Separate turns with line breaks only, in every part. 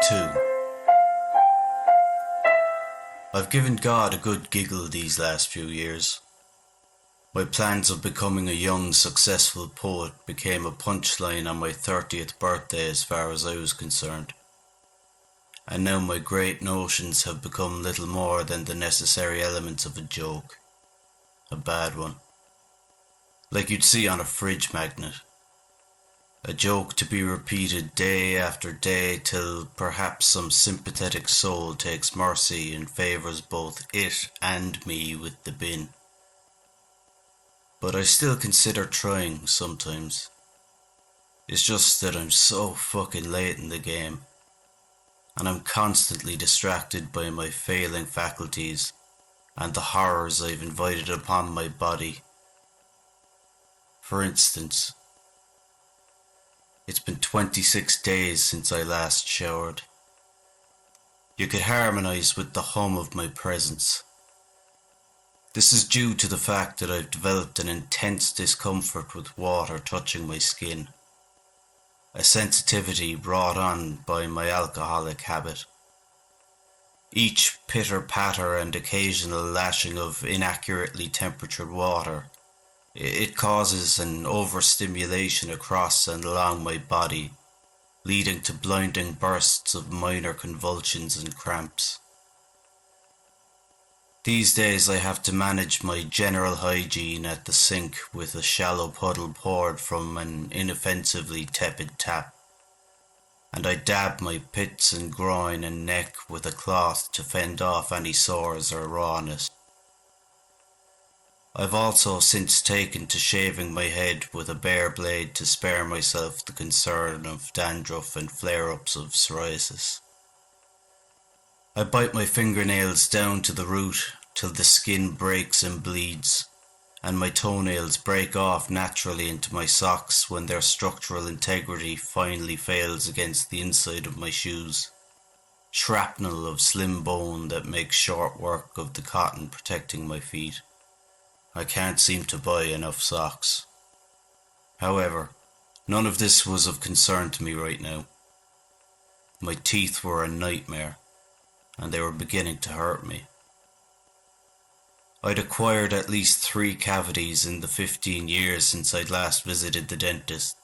2. I've given God a good giggle these last few years. My plans of becoming a young, successful poet became a punchline on my 30th birthday as far as I was concerned. And now my great notions have become little more than the necessary elements of a joke. A bad one. Like you'd see on a fridge magnet. A joke to be repeated day after day till perhaps some sympathetic soul takes mercy and favours both it and me with the bin. But I still consider trying sometimes. It's just that I'm so fucking late in the game. And I'm constantly distracted by my failing faculties and the horrors I've invited upon my body. For instance, it's been 26 days since I last showered. You could harmonise with the hum of my presence. This is due to the fact that I've developed an intense discomfort with water touching my skin, a sensitivity brought on by my alcoholic habit. Each pitter-patter and occasional lashing of inaccurately temperatured water, it causes an overstimulation across and along my body, leading to blinding bursts of minor convulsions and cramps. These days I have to manage my general hygiene at the sink with a shallow puddle poured from an inoffensively tepid tap, and I dab my pits and groin and neck with a cloth to fend off any sores or rawness. I've also since taken to shaving my head with a bare blade to spare myself the concern of dandruff and flare-ups of psoriasis. I bite my fingernails down to the root till the skin breaks and bleeds, and my toenails break off naturally into my socks when their structural integrity finally fails against the inside of my shoes. Shrapnel of slim bone that makes short work of the cotton protecting my feet. I can't seem to buy enough socks. However, none of this was of concern to me right now. My teeth were a nightmare, and they were beginning to hurt me. I'd acquired at least 3 cavities in the 15 years since I'd last visited the dentist,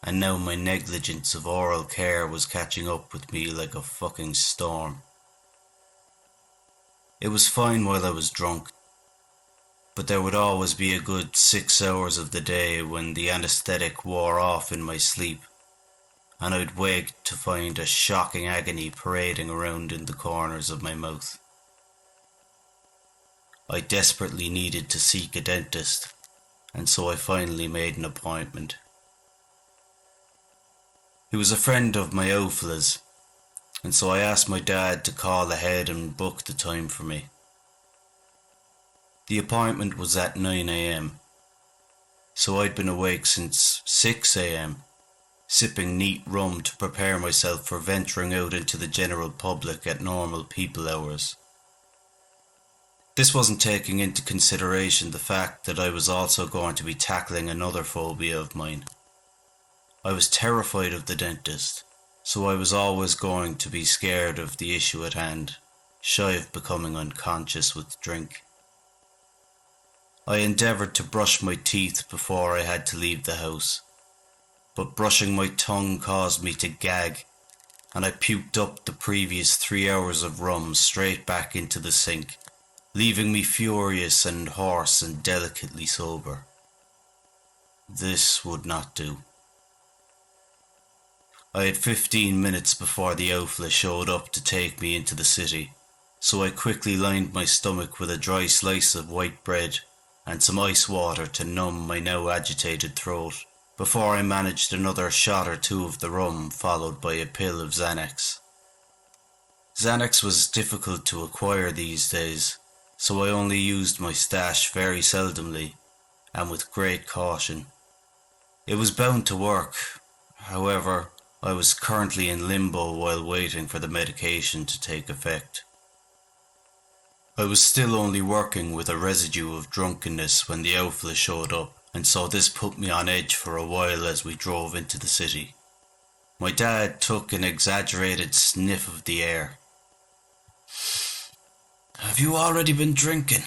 and now my negligence of oral care was catching up with me like a fucking storm. It was fine while I was drunk, but there would always be a good 6 hours of the day when the anaesthetic wore off in my sleep, and I'd wake to find a shocking agony parading around in the corners of my mouth. I desperately needed to seek a dentist, and so I finally made an appointment. He was a friend of my Ophila's, and so I asked my dad to call ahead and book the time for me. The appointment was at 9 a.m, so I'd been awake since 6 a.m, sipping neat rum to prepare myself for venturing out into the general public at normal people hours. This wasn't taking into consideration the fact that I was also going to be tackling another phobia of mine. I was terrified of the dentist, so I was always going to be scared of the issue at hand, shy of becoming unconscious with drink. I endeavoured to brush my teeth before I had to leave the house, but brushing my tongue caused me to gag, and I puked up the previous 3 hours of rum straight back into the sink, leaving me furious and hoarse and delicately sober. This would not do. I had 15 minutes before the Ophila showed up to take me into the city, so I quickly lined my stomach with a dry slice of white bread and some ice water to numb my now agitated throat, before I managed another shot or 2 of the rum, followed by a pill of Xanax. Xanax was difficult to acquire these days, so I only used my stash very seldomly, and with great caution. It was bound to work. However, I was currently in limbo while waiting for the medication to take effect. I was still only working with a residue of drunkenness when the Ophila showed up, and so this put me on edge for a while as we drove into the city. My dad took an exaggerated sniff of the air. "Have you already been drinking?"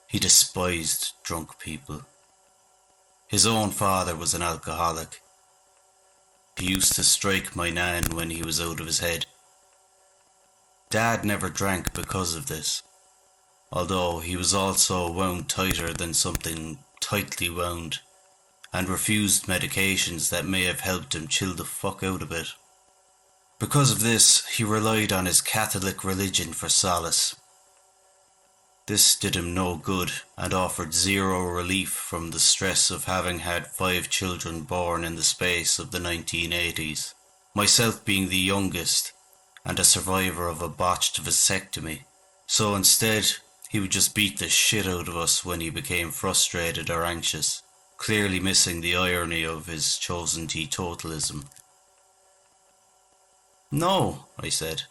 He despised drunk people. His own father was an alcoholic. He used to strike my nan when he was out of his head. Dad never drank because of this, although he was also wound tighter than something tightly wound, and refused medications that may have helped him chill the fuck out a bit. Because of this, he relied on his Catholic religion for solace. This did him no good and offered zero relief from the stress of having had 5 children born in the space of the 1980s, myself being the youngest and a survivor of a botched vasectomy. So instead, he would just beat the shit out of us when he became frustrated or anxious, clearly missing the irony of his chosen teetotalism. "No," I said.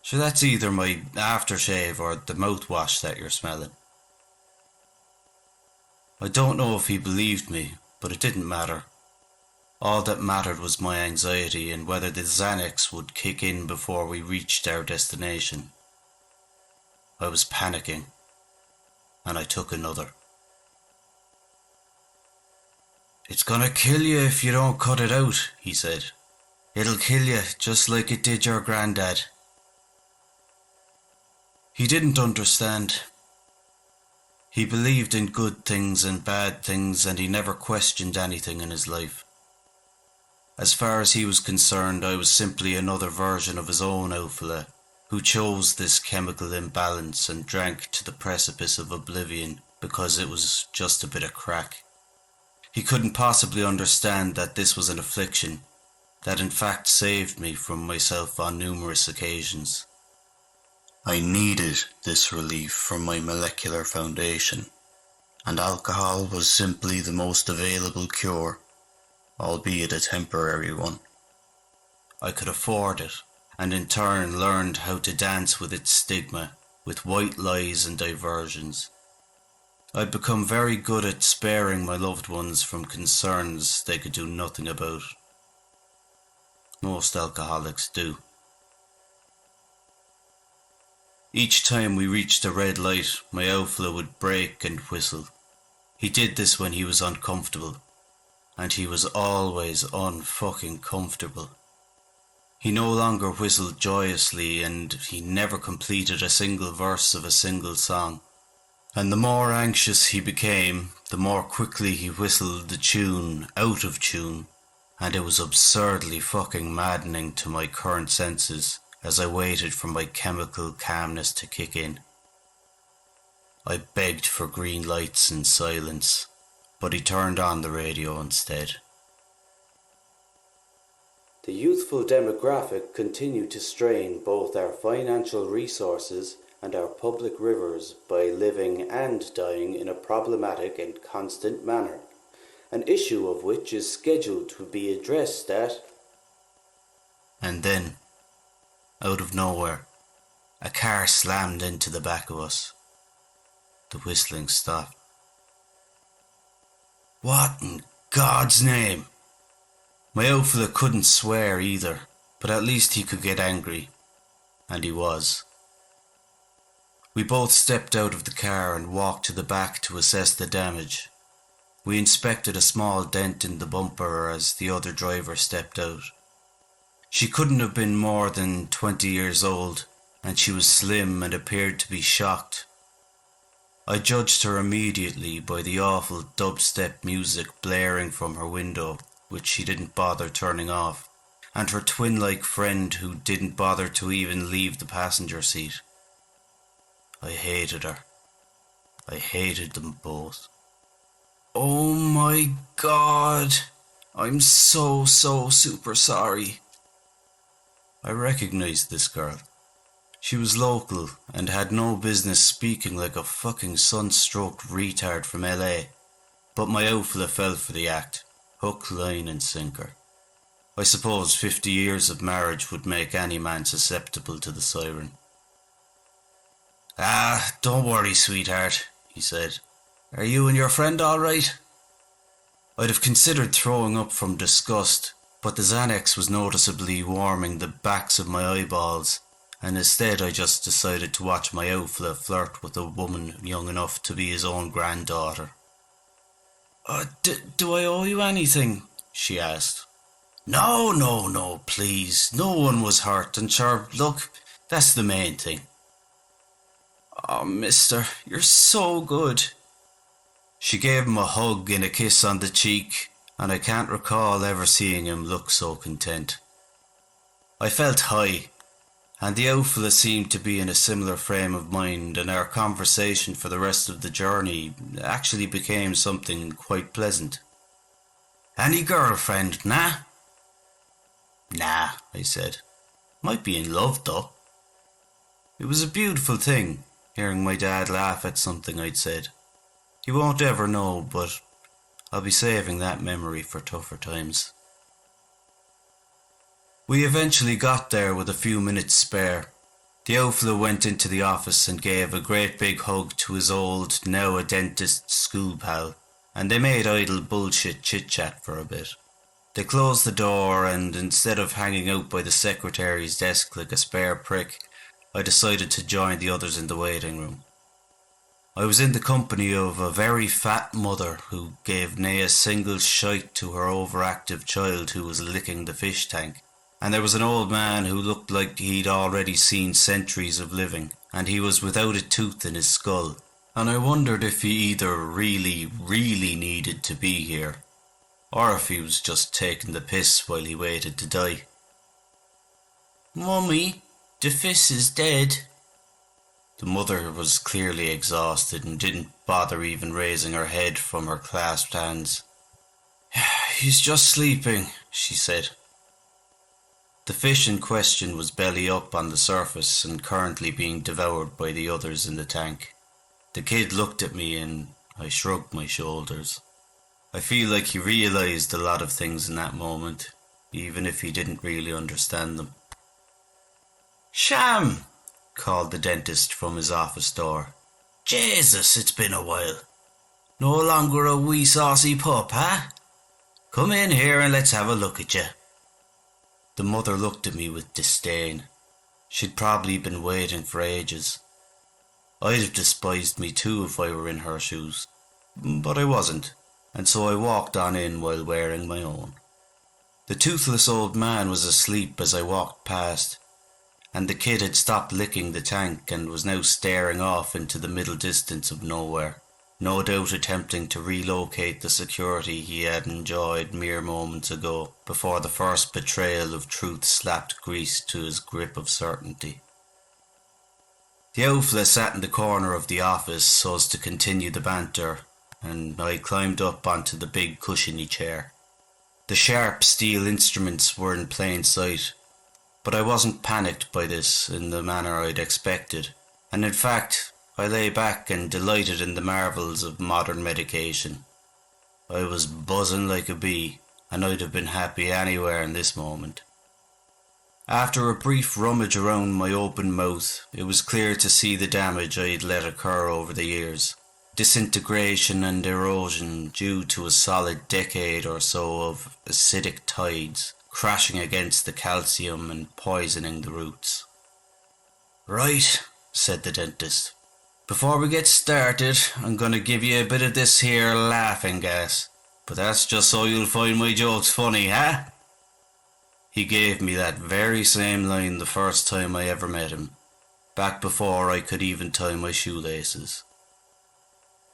"Sure, that's either my aftershave or the mouthwash that you're smelling." I don't know if he believed me, but it didn't matter. All that mattered was my anxiety and whether the Xanax would kick in before we reached our destination. I was panicking, and I took another. "It's gonna kill you if you don't cut it out," he said. "It'll kill you just like it did your granddad." He didn't understand. He believed in good things and bad things, and he never questioned anything in his life. As far as he was concerned, I was simply another version of his own outfella, who chose this chemical imbalance and drank to the precipice of oblivion because it was just a bit of crack. He couldn't possibly understand that this was an affliction that in fact saved me from myself on numerous occasions. I needed this relief from my molecular foundation, and alcohol was simply the most available cure, albeit a temporary one. I could afford it, and in turn learned how to dance with its stigma, with white lies and diversions. I'd become very good at sparing my loved ones from concerns they could do nothing about. Most alcoholics do. Each time we reached a red light, my outflow would break and whistle. He did this when he was uncomfortable, and he was always unfucking comfortable. He no longer whistled joyously, and he never completed a single verse of a single song. And the more anxious he became, the more quickly he whistled the tune out of tune, and it was absurdly fucking maddening to my current senses as I waited for my chemical calmness to kick in. I begged for green lights and silence, but he turned on the radio instead. The youthful demographic continued to strain both our financial resources and our public rivers by living and dying in a problematic and constant manner, an issue of which is scheduled to be addressed at... And then, out of nowhere, a car slammed into the back of us. The whistling stopped. What in God's name? My outfella couldn't swear either, but at least he could get angry, and he was. We both stepped out of the car and walked to the back to assess the damage. We inspected a small dent in the bumper as the other driver stepped out. She couldn't have been more than 20 years old, and she was slim and appeared to be shocked. I judged her immediately by the awful dubstep music blaring from her window, which she didn't bother turning off, and her twin-like friend who didn't bother to even leave the passenger seat. I hated her. I hated them both. Oh my God! I'm so super sorry. I recognized this girl. She was local and had no business speaking like a fucking sunstroked retard from LA, but my outfella fell for the act, hook, line and sinker. I suppose 50 years of marriage would make any man susceptible to the siren. Ah, don't worry, sweetheart, he said. Are you and your friend all right? I'd have considered throwing up from disgust, but the Xanax was noticeably warming the backs of my eyeballs, and instead I just decided to watch my outfla flirt with a woman young enough to be his own granddaughter. Do I owe you anything? She asked. No, please. No one was hurt, and sure, look, that's the main thing. Oh, mister, you're so good. She gave him a hug and a kiss on the cheek, and I can't recall ever seeing him look so content. I felt high, and the outfla seemed to be in a similar frame of mind, and our conversation for the rest of the journey actually became something quite pleasant. Any girlfriend, nah? Nah, I said. Might be in love, though. It was a beautiful thing, hearing my dad laugh at something I'd said. He won't ever know, but I'll be saving that memory for tougher times. We eventually got there with a few minutes spare. The outfla went into the office and gave a great big hug to his old, now a dentist, school pal, and they made idle bullshit chit-chat for a bit. They closed the door, and instead of hanging out by the secretary's desk like a spare prick, I decided to join the others in the waiting room. I was in the company of a very fat mother who gave nae a single shite to her overactive child who was licking the fish tank, and there was an old man who looked like he'd already seen centuries of living, and he was without a tooth in his skull, and I wondered if he either really needed to be here, or if he was just taking the piss while he waited to die. Mummy, the fish is dead. The mother was clearly exhausted and didn't bother even raising her head from her clasped hands. He's just sleeping, she said. The fish in question was belly up on the surface and currently being devoured by the others in the tank. The kid looked at me and I shrugged my shoulders. I feel like he realised a lot of things in that moment, even if he didn't really understand them. Sham! Called the dentist from his office door. Jesus, it's been a while. No longer a wee saucy pup, huh? Come in here and let's have a look at you. The mother looked at me with disdain. She'd probably been waiting for ages. I'd have despised me too if I were in her shoes, but I wasn't, and so I walked on in while wearing my own. The toothless old man was asleep as I walked past, and the kid had stopped licking the tank and was now staring off into the middle distance of nowhere, no doubt attempting to relocate the security he had enjoyed mere moments ago, before the first betrayal of truth slapped grease to his grip of certainty. The outfla sat in the corner of the office so as to continue the banter, and I climbed up onto the big cushiony chair. The sharp steel instruments were in plain sight, but I wasn't panicked by this in the manner I'd expected, and in fact I lay back and delighted in the marvels of modern medication. I was buzzing like a bee, and I'd have been happy anywhere in this moment. After a brief rummage around my open mouth, it was clear to see the damage I'd let occur over the years. Disintegration and erosion due to a solid decade or so of acidic tides crashing against the calcium and poisoning the roots. Right, said the dentist. Before we get started, I'm going to give you a bit of this here laughing gas, but that's just so you'll find my jokes funny, huh? He gave me that very same line the first time I ever met him, back before I could even tie my shoelaces.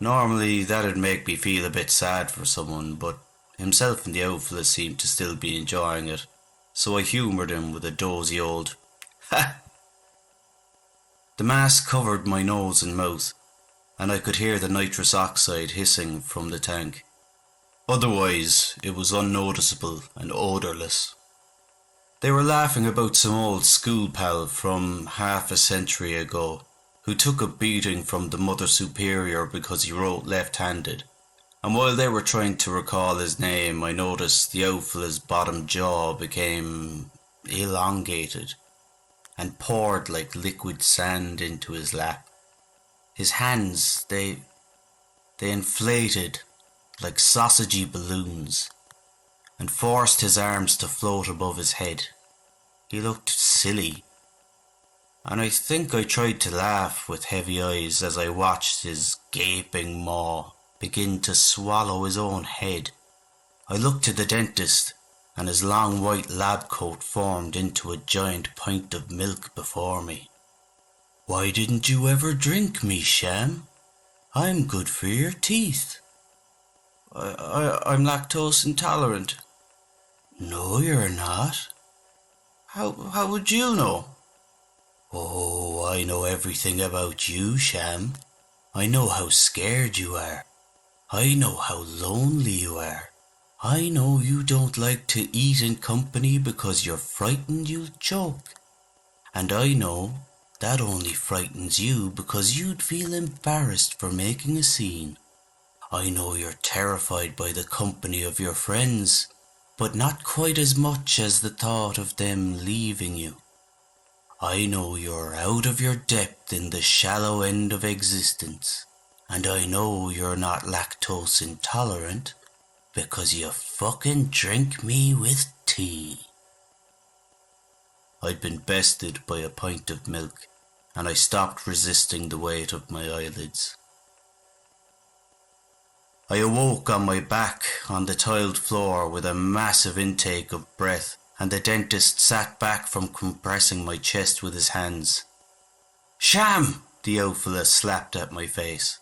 Normally that'd make me feel a bit sad for someone, but himself and the outfla seemed to still be enjoying it, so I humoured him with a dozy old ha! The mask covered my nose and mouth, and I could hear the nitrous oxide hissing from the tank. Otherwise, it was unnoticeable and odourless. They were laughing about some old school pal from half a century ago, who took a beating from the Mother Superior because he wrote left-handed, and while they were trying to recall his name, I noticed the outfla's bottom jaw became elongated and poured like liquid sand into his lap. His hands, they inflated like sausagey balloons, and forced his arms to float above his head. He looked silly, and I think I tried to laugh with heavy eyes as I watched his gaping maw begin to swallow his own head. I looked to the dentist, and his long white lab coat formed into a giant pint of milk before me. "Why didn't you ever drink me, Sham? I'm good for your teeth." I'm lactose intolerant." "No, you're not." How would you know?" "Oh, I know everything about you, Sham. I know how scared you are. I know how lonely you are. I know you don't like to eat in company because you're frightened you'll choke. And I know that only frightens you because you'd feel embarrassed for making a scene. I know you're terrified by the company of your friends, but not quite as much as the thought of them leaving you. I know you're out of your depth in the shallow end of existence, and I know you're not lactose intolerant because you fucking drink me with tea." I'd been bested by a pint of milk, and I stopped resisting the weight of my eyelids. I awoke on my back on the tiled floor with a massive intake of breath, and the dentist sat back from compressing my chest with his hands. "Sham!" the old fella slapped at my face.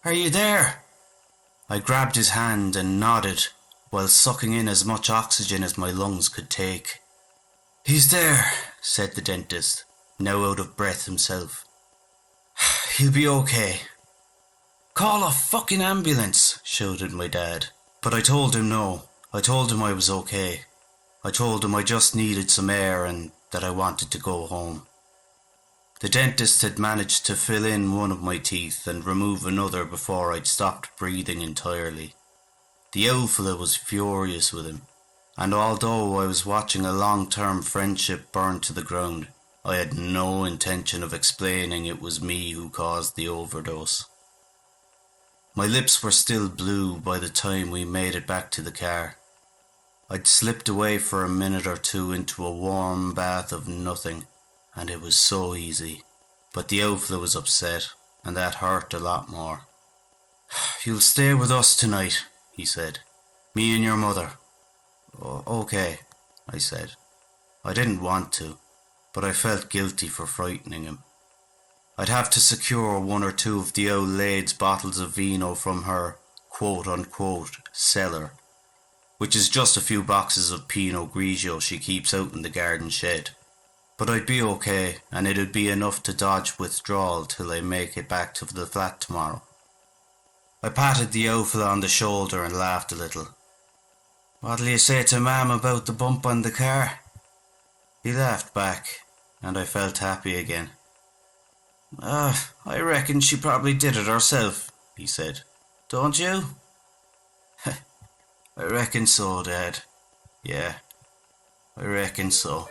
"Are you there?" I grabbed his hand and nodded while sucking in as much oxygen as my lungs could take. "He's there," said the dentist, now out of breath himself. "He'll be okay." "Call a fucking ambulance," shouted my dad. But I told him no. I told him I was okay. I told him I just needed some air and that I wanted to go home. The dentist had managed to fill in one of my teeth and remove another before I'd stopped breathing entirely. The old fella was furious with him, and although I was watching a long-term friendship burn to the ground, I had no intention of explaining it was me who caused the overdose. My lips were still blue by the time we made it back to the car. I'd slipped away for a minute or two into a warm bath of nothing, and it was so easy. But the old fella was upset, and that hurt a lot more. "You'll stay with us tonight," he said. "Me and your mother." Okay," I said. I didn't want to, but I felt guilty for frightening him. I'd have to secure one or two of the old lady's bottles of vino from her quote-unquote cellar, which is just a few boxes of Pinot Grigio she keeps out in the garden shed. But I'd be okay, and it'd be enough to dodge withdrawal till I make it back to the flat tomorrow. I patted the old fella on the shoulder and laughed a little. "What'll you say to Mam about the bump on the car?" He laughed back, and I felt happy again. I reckon she probably did it herself," he said. "Don't you?" "I reckon so, Dad. Yeah, I reckon so."